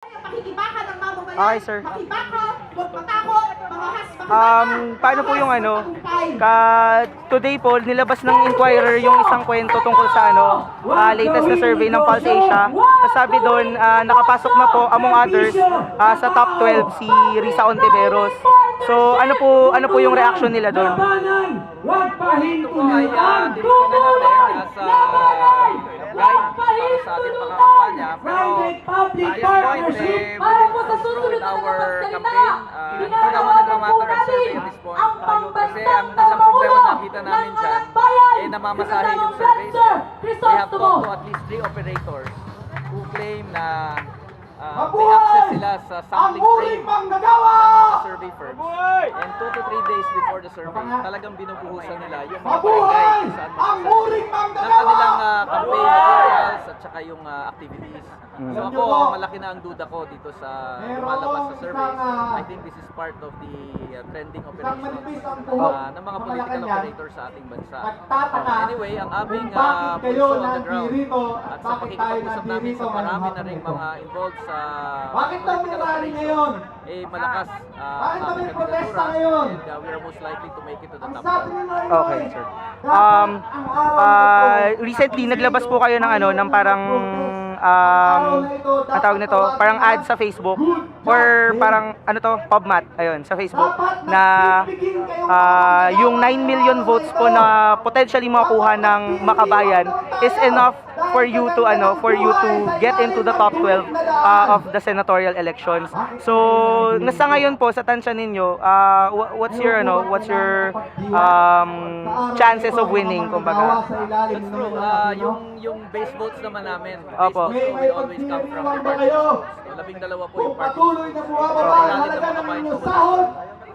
Pakikibaka ng mamamayan. Okay, sir. Makibaka, huwag matakot, mga Paano po yung ano, today po, nilabas ng Inquirer yung isang kwento tungkol sa latest na survey ng Pulse Asia. Sabi doon, nakapasok na po, among others, sa top 12 si Risa Ontiveros. So, ano po yung reaction nila doon? Huwag pahintulan, tutulungan, labanan, huwag pahintulan, private public partnership, para po sa susunod na magsalita, pinapapatunahin ang pambansang talamulo ng mga bayan. Namamasahe yung surveys. We have talked to at least 3 operators who claim na may access sila sa sampling frame ng mga survey firms. And 2 to 3 days before the survey, talagang binubuhusan nila yung mga barangay kung saan mag-survey ng kanilang campaign materials at saka yung activities. So ako, malaki na ang duda ko dito sa lumalabas sa surveys. I think this is part of the trending operations ng mga political operators sa ating bansa. Anyway, ang aming pulso on the ground at sa pakikipag-usap namin sa marami na rin mga involved sa political operation, malakas ang aming kandidatura and we are most likely to make it to the top 12. Okay, sir. Recently, naglabas po kayo ng parang ang tawag nito, parang ad sa Facebook or parang PubMat, ayun, sa Facebook na yung 9 million votes po na potentially makuha ng Makabayan is enough for you to get into the top 12 of the senatorial elections. So, nasa ngayon po sa tansya ninyo, what's your chances of winning, kumbaga? That's true. Yung base votes naman namin. Base Opo. votes will always come from the party votes. 12 po yung party votes.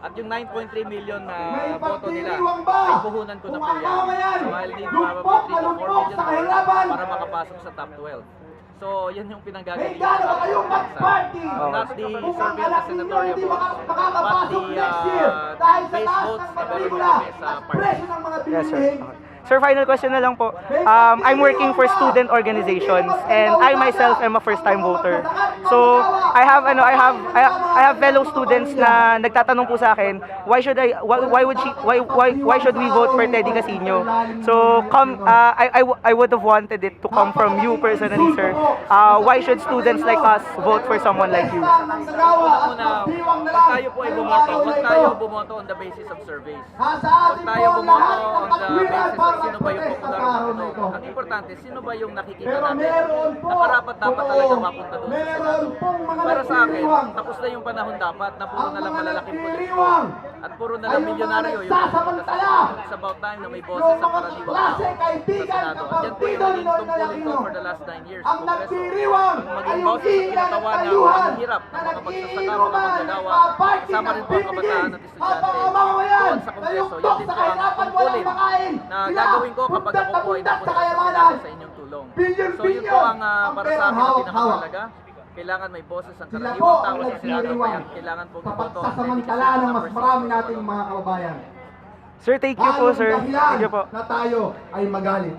At yung 9.3 million na boto nila, ay puhunan ko na po yan. So I'll need probably 3 to 4 million more para makapasok sa top 12. So yan yung pinanggagalingan natin sa bansa. Not the survey of the senatorial votes, but the base votes na meron kami sa party. Yes, sir. Okay. Sir, final question na lang po. I'm working for student organizations and I myself am a first-time voter. So, I have fellow students na nagtatanong po sa akin, why should we vote for Teddy Casino? So, I would have wanted it to come from you personally, sir. Why should students like us vote for someone like you? Una-una, pag tayo po ay bumoto, huwag tayo bumoto on the basis of surveys. Huwag tayo bumoto on the basis of sino ba yung popular bumoto. Ang importante, sino ba yung nakikita natin na karapat-dapat talaga mapunta doon sa Senado. Para sa akin, tapos na yung panahon dapat na puro na lang malalaking politiko at puro na lang milyonaryo yung napunta sa Senado. It's about time na may boses sa karaniwang tao sa Senado. At yan po yung naging tungkulin ko for the last 9 years. Kongreso, ang maging boses sa kinatawa na ang hirap ng mga magsasaka, mga manggagawa, kasama rin po ang kabataan at estudyante doon sa Kongreso. Yan din po ang tungkulin na gagawin ko kapag ako po ay napunta sa Senado sa inyong tulong. So yun po ang para sa akin ang pinakamahalaga. Kailangan may boses ang karaniwang tao sa Senado, kaya kailangan po iboto ang Pagsasamantalaan ng mas marami nating mga kababayan. Sir, thank you po, sir. Thank you po. Na tayo ay magalit.